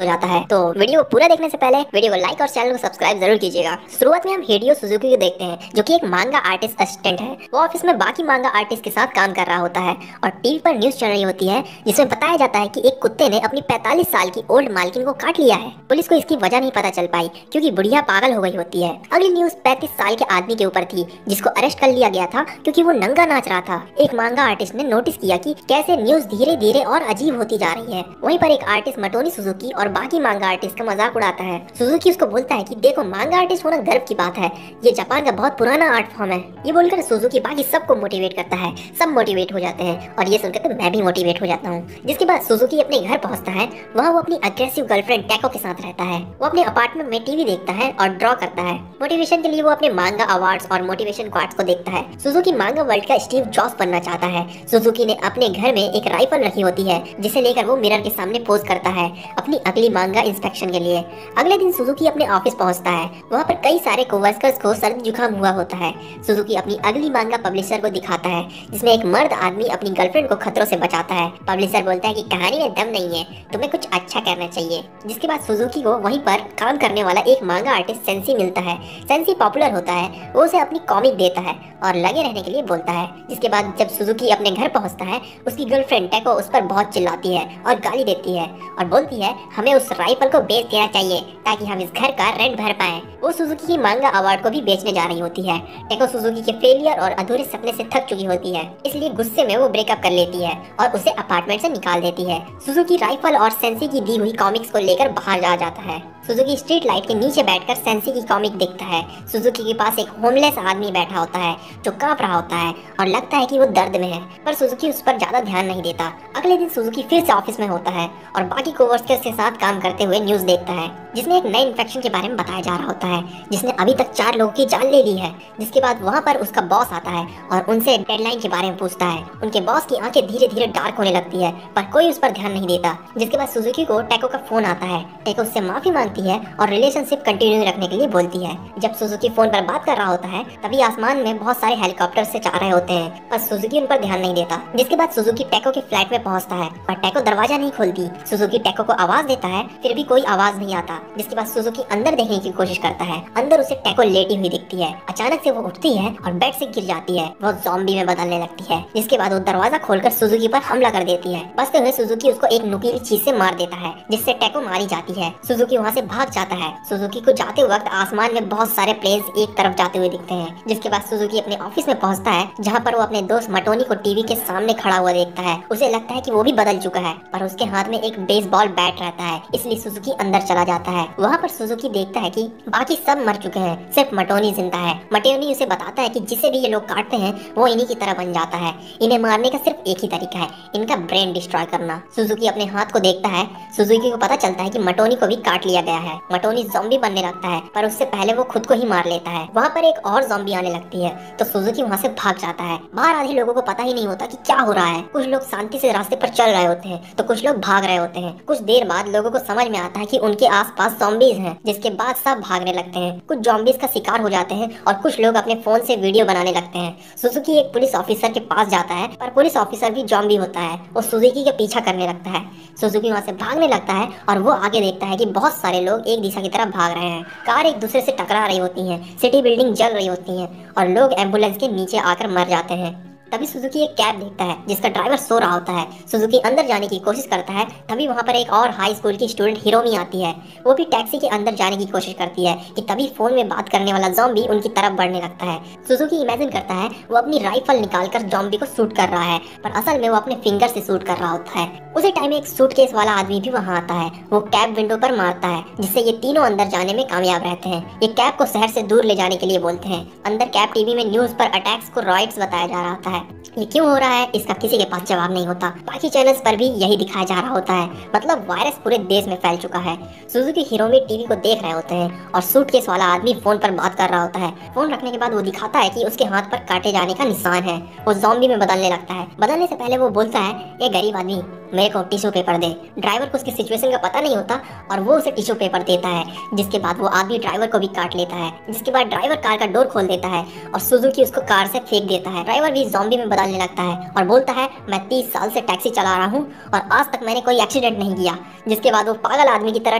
हो जाता है। तो वीडियो को पूरा देखने से पहले वीडियो को लाइक और चैनल को सब्सक्राइब जरूर कीजिएगा। शुरुआत में हम हिडेयो सुजुकी को देखते हैं, जो कि एक मांगा आर्टिस्ट असिस्टेंट है। वो ऑफिस में बाकी मांगा आर्टिस्ट के साथ काम कर रहा होता है और टीवी पर न्यूज चल रही होती है, जिसमें बताया जाता है कि एक कुत्ते ने अपनी 45 साल की ओल्ड मालकिन को काट लिया है। पुलिस को इसकी वजह नहीं पता चल पाई क्योंकि बुढ़िया पागल हो गई होती है। अगली न्यूज 35 साल के आदमी के ऊपर थी, जिसको अरेस्ट कर लिया गया था क्योंकि वो नंगा नाच रहा था। एक मांगा आर्टिस्ट ने नोटिस किया कि कैसे न्यूज धीरे धीरे और अजीब होती जा रही है। वहीं पर एक आर्टिस्ट मटोनी सुजुकी और बाकी मांगा आर्टिस्ट का मजाक उड़ाता है। सुजुकी उसको बोलता है कि देखो, मांगा आर्टिस्ट होना गर्व की बात है, ये जापान का बहुत पुराना आर्ट फॉर्म है। ये बोलकर सुजुकी बाकी सबको मोटिवेट करता है। सब मोटिवेट हो जाते हैं और ये सुनकर तो मैं भी मोटिवेट हो जाता हूँ। जिसके बाद सुजुकी अपने घर पहुंचता है। वहाँ वो अपनी अग्रेसिव गर्लफ्रेंड टैको के साथ रहता है। वो अपने अपार्टमेंट में टीवी देखता है और ड्रॉ करता है। मोटिवेशन के लिए वो अपने मांगा अवार्ड्स और मोटिवेशन क्वार्ट्स को देखता है। सुजुकी मांगा वर्ल्ड का स्टीव जॉब्स बनना चाहता है। सुजुकी ने अपने घर में एक राइफल रखी होती है, जिसे लेकर वो मिरर के सामने पोज करता है अपनी अगली मांगा इंस्पेक्शन के लिए। अगले दिन सुजुकी अपने ऑफिस पहुंचता है। वहाँ पर कई सारे कोवर्कर्स को सर्दी जुकाम हुआ होता है। सुजुकी अपनी अगली मांगा पब्लिशर को दिखाता है, जिसमें एक मर्द आदमी अपनी गर्लफ्रेंड को खतरों से बचाता है। पब्लिशर बोलता है कि कहानी में दम नहीं है, तुम्हें कुछ अच्छा करना चाहिए। जिसके बाद सुजुकी को वहीं पर काम करने वाला एक मांगा आर्टिस्ट सेंसी मिलता है। सेंसी पॉपुलर होता है। वो उसे अपनी कॉमिक देता है और लगे रहने के लिए बोलता है। जिसके बाद जब सुजुकी अपने घर पहुंचता है, उसकी गर्लफ्रेंड टैको उस पर बहुत चिल्लाती है और गाली देती है और बोलती है हमें उस राइफल को बेच देना चाहिए ताकि हम इस घर का रेंट भर पाएं। वो सुजुकी की मांगा अवार्ड को भी बेचने जा रही होती है। टैको सुजुकी के फेलियर और अधूरे सपने से थक चुकी होती है, इसलिए गुस्से में वो ब्रेकअप कर लेती है और उसे अपार्टमेंट से निकाल देती है। सुजुकी राइफल और सेंसी की दी हुई कॉमिक्स को लेकर बाहर आ जाता है। सुजुकी स्ट्रीट लाइट के नीचे बैठकर सेंसी की कॉमिक देखता है। सुजुकी के पास एक होमलेस आदमी बैठा होता है जो कांप रहा होता है और लगता है कि वो दर्द में है, पर सुजुकी उस पर ज्यादा ध्यान नहीं देता। अगले दिन सुजुकी फिर से ऑफिस में होता है और बाकी कोवर्कर्स के साथ काम करते हुए न्यूज देखता है, जिसमें एक नए इन्फेक्शन के बारे में बताया जा रहा होता है, जिसने अभी तक 4 लोगों की जान ले ली है। जिसके बाद वहाँ पर उसका बॉस आता है और उनसे डेडलाइन के बारे में पूछता है। उनके बॉस की आंखें धीरे धीरे डार्क होने लगती है, पर कोई उस पर ध्यान नहीं देता। जिसके बाद सुजुकी को टैको का फोन आता है। टैको उससे माफी मांगती है और रिलेशनशिप कंटिन्यू रखने के लिए बोलती है। जब सुजुकी फोन पर बात कर रहा होता है, तभी आसमान में बहुत सारे हेलीकॉप्टर से जा रहे होते हैं, पर सुजुकी उन पर ध्यान नहीं देता। जिसके बाद सुजुकी टैको के फ्लैट में पहुंचता है, पर टैको दरवाजा नहीं खोलती। सुजुकी टैको को आवाज देता है, फिर भी कोई आवाज नहीं आता। जिसके बाद सुजुकी अंदर देखने की कोशिश करता है। अंदर उसे टैको लेटी हुई दिखती है। अचानक से वो उठती है और बेड से गिर जाती है। वो ज़ॉम्बी में बदलने लगती है। जिसके बाद वो दरवाजा खोलकर सुजुकी पर हमला कर देती है। बचते हुए सुजुकी उसको एक नुकीली चीज से मार देता है, जिससे टैको मारी जाती है। सुजुकी वहाँ से भाग जाता है। सुजुकी को जाते वक्त आसमान में बहुत सारे प्लेन्स एक तरफ जाते हुए दिखते हैं। जिसके बाद सुजुकी अपने ऑफिस में पहुंचता है, जहाँ पर वो अपने दोस्त मटोनी को टीवी के सामने खड़ा हुआ देखता है। उसे लगता है कि वो भी बदल चुका है, पर उसके हाथ में एक बेसबॉल बैट रहता है, इसलिए सुजुकी अंदर चला जाता है। वहाँ पर सुजुकी देखता है कि बाकी सब मर चुके हैं, सिर्फ मटोनी जिंदा है। मटोनी उसे बताता है कि जिसे भी ये लोग काटते हैं वो इन्हीं की तरह बन जाता है। इन्हें मारने का सिर्फ एक ही तरीका है, इनका ब्रेन डिस्ट्रॉय करना। सुजुकी अपने हाथ को देखता है। सुजुकी को पता चलता है कि मटोनी को भी काट लिया गया है। मटोनी ज़ॉम्बी बनने लगता है, पर उससे पहले वो खुद को ही मार लेता है। वहाँ पर एक और ज़ॉम्बी आने लगती है, तो सुजुकी वहाँ से भाग जाता है। बाहर आधे लोगों को पता ही नहीं होता कि क्या हो रहा है। कुछ लोग शांति से रास्ते पर चल रहे होते हैं, तो कुछ लोग भाग रहे होते हैं। कुछ देर बाद लोगों को समझ में आता है कि उनके आसपास ज़ॉम्बीज हैं, जिसके बाद सब भागने लगते हैं। कुछ ज़ॉम्बीज का शिकार हो जाते हैं और कुछ लोग अपने फोन से वीडियो बनाने लगते हैं। सुजुकी एक पुलिस ऑफिसर के पास जाता है, पर पुलिस ऑफिसर भी ज़ॉम्बी होता है। वो सुजुकी का पीछा करने लगता है। सुजुकी वहाँ से भागने लगता है और वो आगे देखता है कि बहुत सारे लोग एक दिशा की तरफ भाग रहे हैं। कार एक दूसरे से टकरा रही होती हैं, सिटी बिल्डिंग जल रही होती हैं और लोग एम्बुलेंस के नीचे आकर मर जाते हैं। तभी सुजुकी एक कैब देखता है, जिसका ड्राइवर सो रहा होता है। सुजुकी अंदर जाने की कोशिश करता है, तभी वहाँ पर एक और हाई स्कूल की स्टूडेंट हिरोमी आती है। वो भी टैक्सी के अंदर जाने की कोशिश करती है कि तभी फोन में बात करने वाला ज़ॉम्बी उनकी तरफ बढ़ने लगता है। सुजुकी इमेजिन करता है वो अपनी राइफल निकालकर ज़ॉम्बी को शूट कर रहा है, पर असल में वो अपने फिंगर से शूट कर रहा होता है। उसी टाइम एक सूटकेस वाला आदमी भी वहाँ आता है। वो कैब विंडो पर मारता है, जिससे ये तीनों अंदर जाने में कामयाब रहते हैं। ये कैब को शहर से दूर ले जाने के लिए बोलते हैं। अंदर कैब टीवी में न्यूज पर अटैक्स को रॉयट्स बताया जा रहा होता है। ये क्यों हो रहा है, इसका किसी के पास जवाब नहीं होता। बाकी चैनल्स पर भी यही दिखाया जा रहा होता है, मतलब वायरस पूरे देश में फैल चुका है। सुजुकी हिरोमी टीवी को देख रहे होते हैं और सूटकेस वाला आदमी फोन पर बात कर रहा होता है। फोन रखने के बाद वो दिखाता है कि उसके हाथ पर काटे जाने का निशान है। वो ज़ॉम्बी में बदलने लगता है। बदलने से पहले वो बोलता है, ये गरीब आदमी मेरे को टिश्यू पेपर दे। ड्राइवर को उसकी सिचुएशन का पता नहीं होता और वो उसे टिश्यू पेपर देता है। जिसके बाद वो आदमी ड्राइवर को भी काट लेता है। जिसके बाद ड्राइवर कार का डोर खोल देता है और सुजुकी उसको कार से फेंक देता है। ड्राइवर भी ज़ॉम्बी ज़ॉम्बी में बदलने लगता है और बोलता है मैं 30 साल से टैक्सी चला रहा हूँ और आज तक मैंने कोई एक्सीडेंट नहीं किया। जिसके बाद वो पागल आदमी की तरह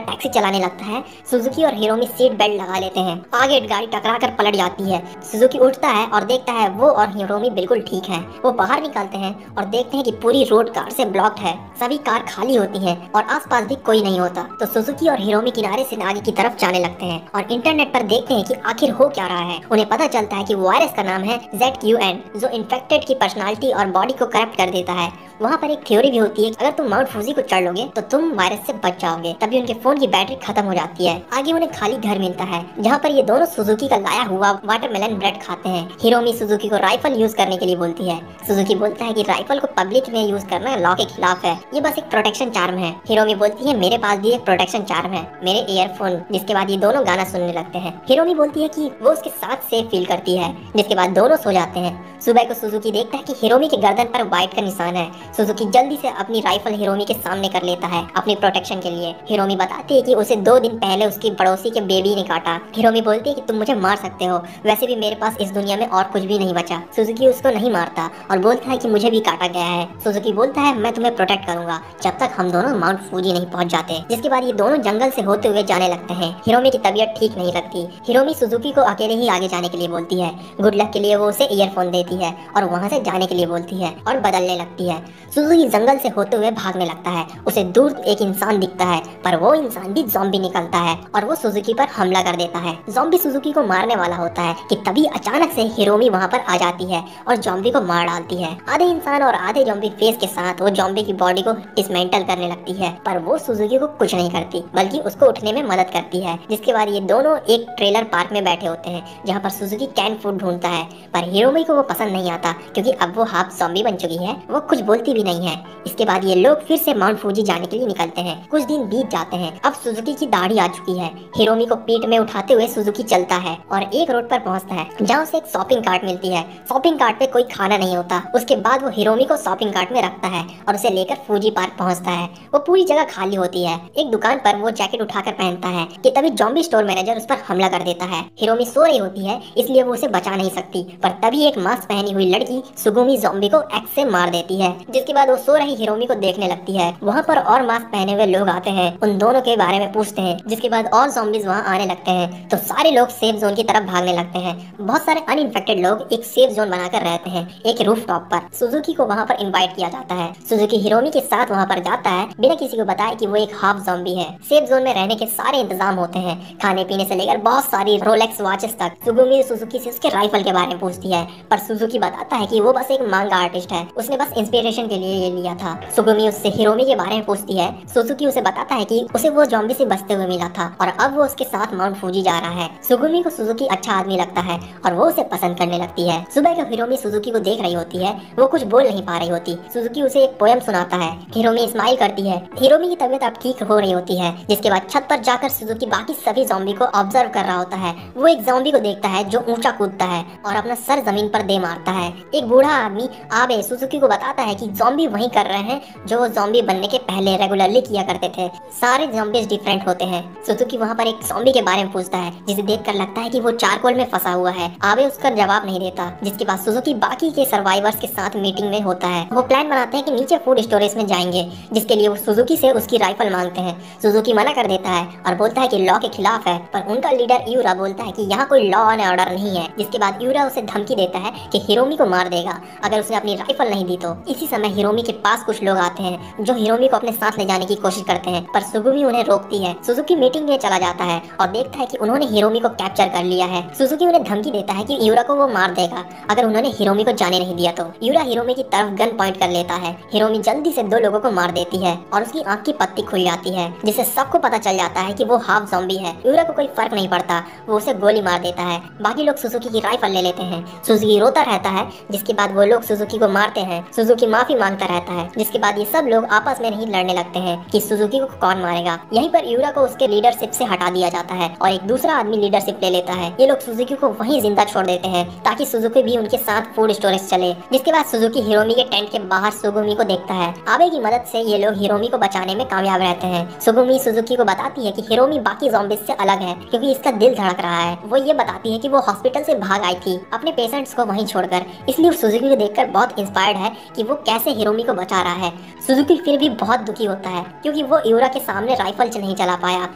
टैक्सी चलाने लगता है। सुजुकी और हिरोमी सीट बेल्ट लगा लेते हैं। आगे गाड़ी टकरा कर पलट जाती है। सुजुकी उठता है और देखता है वो और हिरोमी बिल्कुल ठीक हैं। वो बाहर निकलते हैं और देखते हैं कि पूरी रोड कार से ब्लॉक्ड है। सभी कार खाली होती हैं और आसपास भी कोई नहीं होता। तो सुजुकी और हिरोमी किनारे से आगे की तरफ जाने लगते हैं और इंटरनेट पर देखते हैं कि आखिर हो क्या रहा है। उन्हें पता चलता है कि वायरस का नाम है ZQN, जो इन्फेक्टेड की पर्सनालिटी और बॉडी को करप्ट कर देता है। वहाँ पर एक थ्योरी भी होती है, अगर तुम माउंट फूजी को चढ़ लोगे तो तुम वायरस से बच जाओगे। तभी उनके फोन की बैटरी खत्म हो जाती है। आगे उन्हें खाली घर मिलता है जहाँ पर ये दोनों सुजुकी का लाया हुआ वाटरमेलन ब्रेड खाते हैं। हिरोमी सुजुकी को राइफल यूज करने के लिए बोलती है। सुजुकी बोलता है कि राइफल को पब्लिक में यूज करना लॉ के खिलाफ है, ये बस एक प्रोटेक्शन चार्म है। हिरोमी बोलती है मेरे पास भी एक प्रोटेक्शन चार्म है, मेरे ईयरफोन। जिसके बाद ये दोनों गाना सुनने लगते हैं। हिरोमी बोलती है कि वो उसके साथ सेफ फील करती है। जिसके बाद दोनों सो जाते हैं। सुबह को सुजुकी देखता है कि हिरोमी के गर्दन पर व्हाइट का निशान है। सुजुकी जल्दी से अपनी राइफल हिरोमी के सामने कर लेता है अपनी प्रोटेक्शन के लिए। हिरोमी बताती है कि उसे 2 दिन पहले उसकी पड़ोसी के बेबी ने काटा। हिरोमी बोलती है कि तुम मुझे मार सकते हो, वैसे भी मेरे पास इस दुनिया में और कुछ भी नहीं बचा। सुजुकी उसको नहीं मारता और बोलता है कि मुझे भी काटा गया है। सुजुकी बोलता है मैं तुम्हें प्रोटेक्ट करूंगा जब तक हम दोनों माउंट फूजी नहीं पहुंच जाते। जिसके बाद ये दोनों जंगल से होते हुए जाने लगते हैं। हिरोमी की तबीयत ठीक नहीं लगती। हिरोमी सुजुकी को अकेले ही आगे जाने के लिए बोलती है। गुड लक के लिए वो उसे ईयरफोन देती है और वहाँ से जाने के लिए बोलती है और बदलने लगती है। सुजुकी जंगल से होते हुए भागने लगता है। उसे दूर एक इंसान दिखता है, पर वो इंसान भी ज़ॉम्बी निकलता है और वो सुजुकी पर हमला कर देता है। ज़ॉम्बी सुजुकी को मारने वाला होता है कि तभी अचानक से हिरोमी वहाँ पर आ जाती है और ज़ॉम्बी को मार डालती है। आधे इंसान और आधे ज़ॉम्बी फेस के साथ वो ज़ॉम्बी की बॉडी को डिसमेंटल करने लगती है, पर वो सुजुकी को कुछ नहीं करती बल्कि उसको उठने में मदद करती है। जिसके बाद ये दोनों एक ट्रेलर पार्क में बैठे होते हैं जहाँ पर सुजुकी कैन फूड ढूंढता है, पर हिरोमी को वो पसंद नहीं आता क्योंकि अब वो हाफ ज़ॉम्बी बन चुकी है। वो कुछ बोलती भी नहीं है। इसके बाद ये लोग फिर से माउंट फूजी जाने के लिए निकलते हैं। कुछ दिन बीत जाते हैं। अब सुजुकी की दाढ़ी आ चुकी है। हिरोमी को पीठ में उठाते हुए सुजुकी चलता है और एक रोड पर पहुंचता है जहां उसे एक शॉपिंग कार्ट मिलती है। शॉपिंग कार्ट पे कोई खाना नहीं होता। उसके बाद वो हिरोमी को शॉपिंग कार्ट में रखता है और उसे लेकर फूजी पार्क पहुंचता है। वो पूरी जगह खाली होती है। एक दुकान पर वो जैकेट उठाकर पहनता है कि तभी ज़ॉम्बी स्टोर मैनेजर उस पर हमला कर देता है। हिरोमी सो रही होती है इसलिए वो उसे बचा नहीं सकती, पर तभी एक मास्क पहनी हुई लड़की सुगुमी ज़ॉम्बी को एक्स से मार देती है। जिसके बाद वो सो रही हिरोमी को देखने लगती है। वहाँ पर और मास्क पहने हुए लोग आते हैं, उन दोनों के बारे में पूछते हैं। जिसके बाद और ज़ॉम्बीज वहाँ आने लगते हैं तो सारे लोग सेफ जोन की तरफ भागने लगते हैं। बहुत सारे अनइन्फेक्टेड लोग एक सेफ जोन बनाकर रहते हैं एक रूफ टॉप पर। सुजुकी को वहाँ पर इनवाइट किया जाता है। सुजुकी हिरोमी के साथ वहाँ पर जाता है बिना किसी को बताए कि वो एक हाफ ज़ॉम्बी है। सेफ जोन में रहने के सारे इंतजाम होते हैं, खाने पीने से लेकर बहुत सारी रोलेक्स वॉचेस तक। सुगुमी सुजुकी से उसके राइफल के बारे में पूछती है, पर सुजुकी बताता है कि वो बस एक मांगा आर्टिस्ट है, उसने बस इंस्पिरेशन के लिए ये लिया था। सुगुमी उससे हिरोमी के बारे में पूछती है। सुजुकी उसे बताता है कि उसे वो ज़ॉम्बी से बचते हुए मिला था और अब वो उसके साथ माउंट फूजी जा रहा है। सुगुमी को सुजुकी अच्छा आदमी लगता है और वो उसे पसंद करने लगती है। सुबह को हिरोमी सुजुकी को देख रही होती है। वो कुछ बोल नहीं पा रही होती। सुजुकी उसे एक पोयम सुनाता है। हिरोमी स्माइल करती है। हिरोमी की तबीयत अब ठीक हो रही होती है। जिसके बाद छत पर जाकर सुजुकी बाकी सभी ज़ॉम्बी को ऑब्जर्व कर रहा होता है। वो एक ज़ॉम्बी को देखता है जो ऊंचा कूदता है और अपना सर जमीन पर दे मारता है। एक बूढ़ा आदमी आबे सुजुकी को बताता है कि ज़ॉम्बी वही कर रहे हैं जो वो ज़ॉम्बी बनने के पहले रेगुलरली किया करते थे। सारे ज़ॉम्बीज डिफरेंट होते हैं। सुजुकी वहाँ पर एक ज़ॉम्बी के बारे में पूछता है जिसे देखकर लगता है कि वो चारकोल में फंसा हुआ है। आबे उसका जवाब नहीं देता। जिसके बाद सुजुकी बाकी के सर्वाइवर्स के साथ मीटिंग में होता है। वो प्लान बनाते हैं कि नीचे फूड स्टोरेज में जाएंगे, जिसके लिए वो सुजुकी से उसकी राइफल मांगते हैं। सुजुकी मना कर देता है और बोलता है कि लॉ के खिलाफ है, पर उनका लीडर यूरा बोलता है कि यहाँ कोई लॉ एंड ऑर्डर नहीं है। जिसके बाद यूरा उसे धमकी देता है कि हिरोमी को मार देगा अगर उसने अपनी राइफल नहीं दी तो। इसी समय हिरोमी के पास कुछ लोग आते हैं जो हिरोमी को अपने साथ ले जाने की कोशिश करते हैं, पर सुगुमी उन्हें रोकती है। सुजुकी मीटिंग में चला जाता है और देखता है कि उन्होंने हिरोमी को कैप्चर कर लिया है। सुजुकी उन्हें धमकी देता है कि यूरा को वो मार देगा अगर उन्होंने हिरोमी को जाने नहीं दिया तो। यूरा हिरोमी की तरफ गन पॉइंट कर लेता है। हिरोमी जल्दी से 2 लोगों को मार देती है और उसकी आंख की पत्ती खुल जाती है, जिससे सबको पता चल जाता है कि वो हाफ ज़ॉम्बी है। यूरा को कोई फर्क नहीं पड़ता, वो उसे गोली मार देता है। बाकी लोग सुजुकी की राइफल ले लेते हैं। सुजुकी रोता रहता है। जिसके बाद वो लोग सुजुकी को मारते हैं। सुजुकी माफी मांगता रहता है। जिसके बाद ये सब लोग आपस में नहीं लड़ने लगते हैं कि सुजुकी को कौन मारेगा। यहीं पर यूरा को उसके लीडरशिप से हटा दिया जाता है और एक दूसरा आदमी लीडरशिप ले लेता है। ये लोग सुजुकी को वहीं जिंदा छोड़ देते हैं ताकि सुजुकी भी उनके साथ फूड स्टोरेज चले। जिसके बाद सुजुकी हिरोमी के टेंट के बाहर सुगुमी को देखता है। आबे की मदद से ये लोग हिरोमी को बचाने में कामयाब रहते हैं। सुगुमी सुजुकी को बताती है कि हिरोमी बाकी ज़ॉम्बीज से अलग है क्योंकि इसका दिल धड़क रहा है। वो ये बताती है कि वो हॉस्पिटल से भाग आई थी अपने पेशेंट्स को वहीं छोड़कर, इसलिए इसलिए सुजुकी को देखकर बहुत इंस्पायर्ड है कि वो कैसे हिरोमी को बचा रहा है। सुजुकी फिर भी बहुत दुखी होता है क्योंकि वो यूरा के सामने राइफल नहीं चला पाया।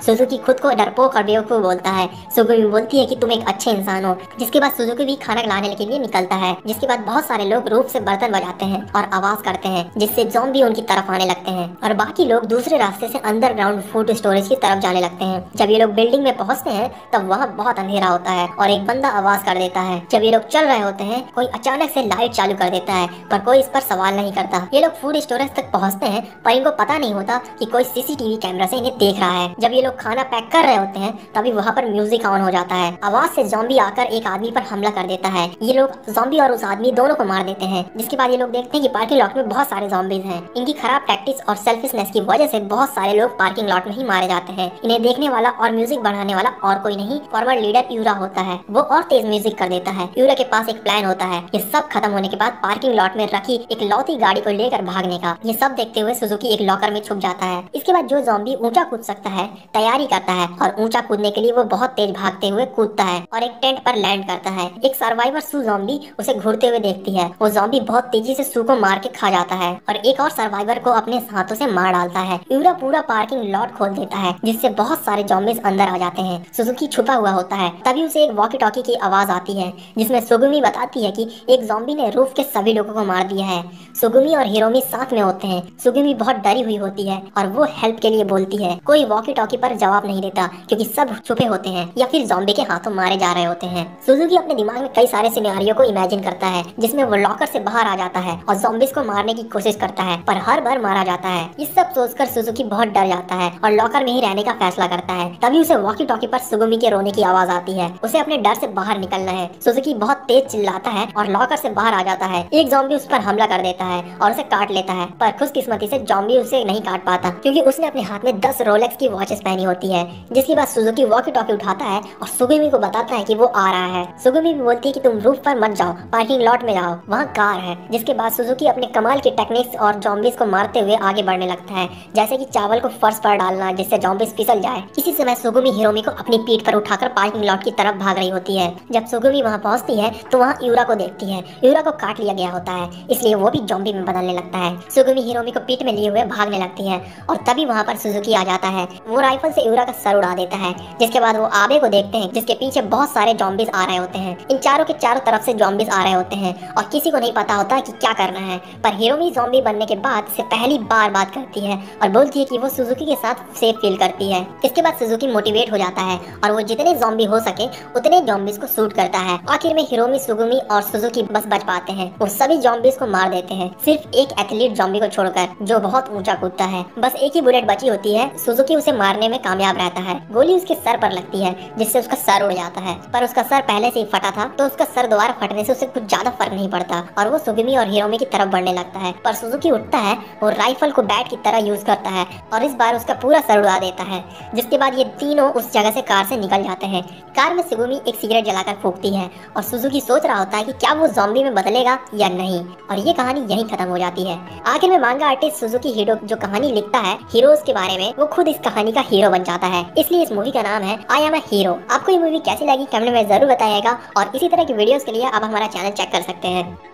सुजुकी खुद को डरपोक और बेवकूफ बोलता है। सुजुकी बोलती है कि तुम एक अच्छे इंसान हो। जिसके बाद सुजुकी भी खाना लाने के लिए निकलता है। जिसके बाद बहुत सारे लोग रूप से बर्तन बजाते हैं और आवाज करते हैं, जिससे ज़ॉम्बी उनकी तरफ आने लगते हैं और बाकी लोग दूसरे रास्ते से अंडरग्राउंड फूड स्टोरेज की तरफ जाने लगते हैं। जब ये लोग बिल्डिंग में पहुंचते हैं तब वहाँ बहुत अंधेरा होता है और एक बंदा आवाज कर देता है। जब ये लोग चल रहे होते हैं कोई अचानक से लाइट चालू कर देता है, पर कोई इस पर सवाल नहीं करता। ये लोग फूड स्टोरेज तक पहुंचते हैं पर इनको पता नहीं होता कि कोई सीसीटीवी कैमरा से इन्हें देख रहा है। जब ये लोग खाना पैक कर रहे होते हैं तभी वहाँ पर म्यूजिक ऑन हो जाता है। आवाज से ज़ॉम्बी आकर एक आदमी पर हमला कर देता है। ये लोग ज़ॉम्बी और उस आदमी दोनों को मार देते हैं। जिसके बाद ये लोग देखते हैं कि पार्किंग लॉट में बहुत सारे ज़ॉम्बीज हैं। इनकी खराब प्रैक्टिस और सेल्फिशनेस की वजह से बहुत सारे लोग पार्किंग लॉट में ही मारे जाते हैं। इन्हें देखने वाला और म्यूजिक बढ़ाने वाला और कोई नहीं, फॉर्मर लीडर यूरा होता है। वो और तेज म्यूजिक कर देता है। यूरा के पास एक प्लान होता है। ये सब खत्म होने के बाद पार्किंग लॉट में रखी एक लौती गाड़ी को लेकर भागने का। ये सब देखते हुए सुजुकी एक लॉकर में छुप जाता है। इसके बाद जो ज़ॉम्बी ऊंचा कूद सकता है तैयारी करता है और ऊंचा कूदने के लिए वो बहुत तेज भागते हुए कूदता है और एक टेंट पर लैंड करता है। एक सर्वाइवर सू ज़ॉम्बी उसे घूरते हुए देखती है। वो ज़ॉम्बी बहुत तेजी से सू को मार के खा जाता है और एक और सर्वाइवर को अपने हाथों से मार डालता है। यूरा पूरा पार्किंग लॉट खोल देता है जिससे बहुत सारे ज़ॉम्बीज अंदर आ जाते हैं। सुजुकी छुपा हुआ होता है। तभी उसे एक वॉकी टॉकी की आवाज आती है जिसमें सुगुमी बताती है कि एक ज़ॉम्बी ने रूफ के सभी लोगों को मार दिया है। सुगुमी और हिरोमी साथ में होते हैं। सुगुमी बहुत डरी हुई होती है और वो हेल्प के लिए बोलती है। कोई वॉकी टॉकी पर जवाब नहीं देता क्योंकि सब छुपे होते हैं या फिर ज़ॉम्बी के हाथों मारे जा रहे होते हैं। सुजुकी अपने दिमाग में कई सारे सिनेरियो को इमेजिन करता है जिसमें वो लॉकर से बाहर आ जाता है और ज़ॉम्बीज को मारने की कोशिश करता है पर हर बार मारा जाता है। ये सब सोचकर सुजुकी बहुत डर जाता है और लॉकर में ही रहने का फैसला करता है। तभी उसे वॉकी टॉकी पर सुगुमी के रोने की आवाज आती है। उसे अपने डर से बाहर निकलना है। सुजुकी बहुत तेज चिल्लाता है और लॉकर से बाहर आ जाता है। एक ज़ॉम्बी उस पर हमला कर देता है और उसे काट लेता है, पर खुशकिस्मती से ज़ॉम्बी उसे नहीं काट पाता क्योंकि उसने अपने हाथ में 10 रोलेक्स की वॉचेस पहनी होती है। जिसके बाद सुजुकी वॉकी टॉकी उठाता है और सुगुमी को बताता है कि वो आ रहा है। सुगुमी भी बोलती है कि तुम रूफ पर मत जाओ, पार्किंग लॉट में जाओ, वहाँ कार है। जिसके बाद सुजुकी अपने कमाल की टेक्निक्स और ज़ॉम्बीज को मारते हुए आगे बढ़ने लगता है, जैसे कि चावल को फर्श पर डालना जिससे ज़ॉम्बीज फिसल जाए। इसी समय सुगुमी हिरोमी को अपनी पीठ पर उठाकर पार्किंग लॉट की तरफ भाग रही होती है। जब सुगुमी वहाँ पहुँचती है तो वहाँ यूरा को देखती है। यूरा को काट लिया गया होता है इसलिए वो भी ज़ॉम्बी में बदलने लगता है। सुगुमी हिरोमी को पीठ में लिए हुए भागने लगती है और तभी वहाँ पर सुजुकी आ जाता है। वो राइफल से यूरा का सर उड़ा देता है। जिसके बाद वो आबे को देखते हैं जिसके पीछे बहुत सारे ज़ॉम्बीज आ रहे होते हैं। इन चारों के चारों तरफ से ज़ॉम्बीज आ रहे होते हैं और किसी को नहीं पता होता कि क्या करना है। पर हिरोमी ज़ॉम्बी बनने के बाद से पहली बार बात करती है और बोलती है कि वो सुजुकी के साथ सेफ फील करती है। इसके बाद सुजुकी मोटिवेट हो जाता है और वो जितने ज़ॉम्बी हो सके उतने ज़ॉम्बीज को शूट करता है। आखिर में हिरोमी, सुगुमी और सुजुकी बस बच पाते हैं। वो सभी ज़ॉम्बीज को मार देते हैं सिर्फ एक एथलीट ज़ॉम्बी को छोड़कर जो बहुत ऊंचा कूदता है। बस एक ही बुलेट बची होती है। सुजुकी उसे मारने में कामयाब रहता है। गोली उसके सर पर लगती है जिससे उसका सर उड़ जाता है, पर उसका सर पहले से ही फटा था तो उसका सर दोबारा फटने से उसे कुछ ज्यादा फर्क नहीं पड़ता और वो सुगुमी और हिरोमी की तरफ बढ़ने लगता है। पर सुजुकी उठता है, वो राइफल को बैट की तरह यूज करता है और इस बार उसका पूरा सर उड़ा देता है। जिसके बाद ये तीनों उस जगह से कार से निकल जाते हैं। कार में सुगुमी एक सिगरेट जलाकर फूंकती है और सुजुकी सोच रहा होता है कि क्या वो ज़ॉम्बी में बदलेगा या नहीं, और ये कहानी यहीं खत्म हो जाती है। आखिर में मांगा आर्टिस्ट सुजुकी हिडो जो कहानी लिखता है हीरोज के बारे में, वो खुद इस कहानी का हीरो बन जाता है। इसलिए इस मूवी का नाम है आई एम अ हीरो। आपको ये मूवी कैसी लगी कमेंट में जरूर बताइएगा और इसी तरह की वीडियोस के लिए आप हमारा चैनल चेक कर सकते हैं।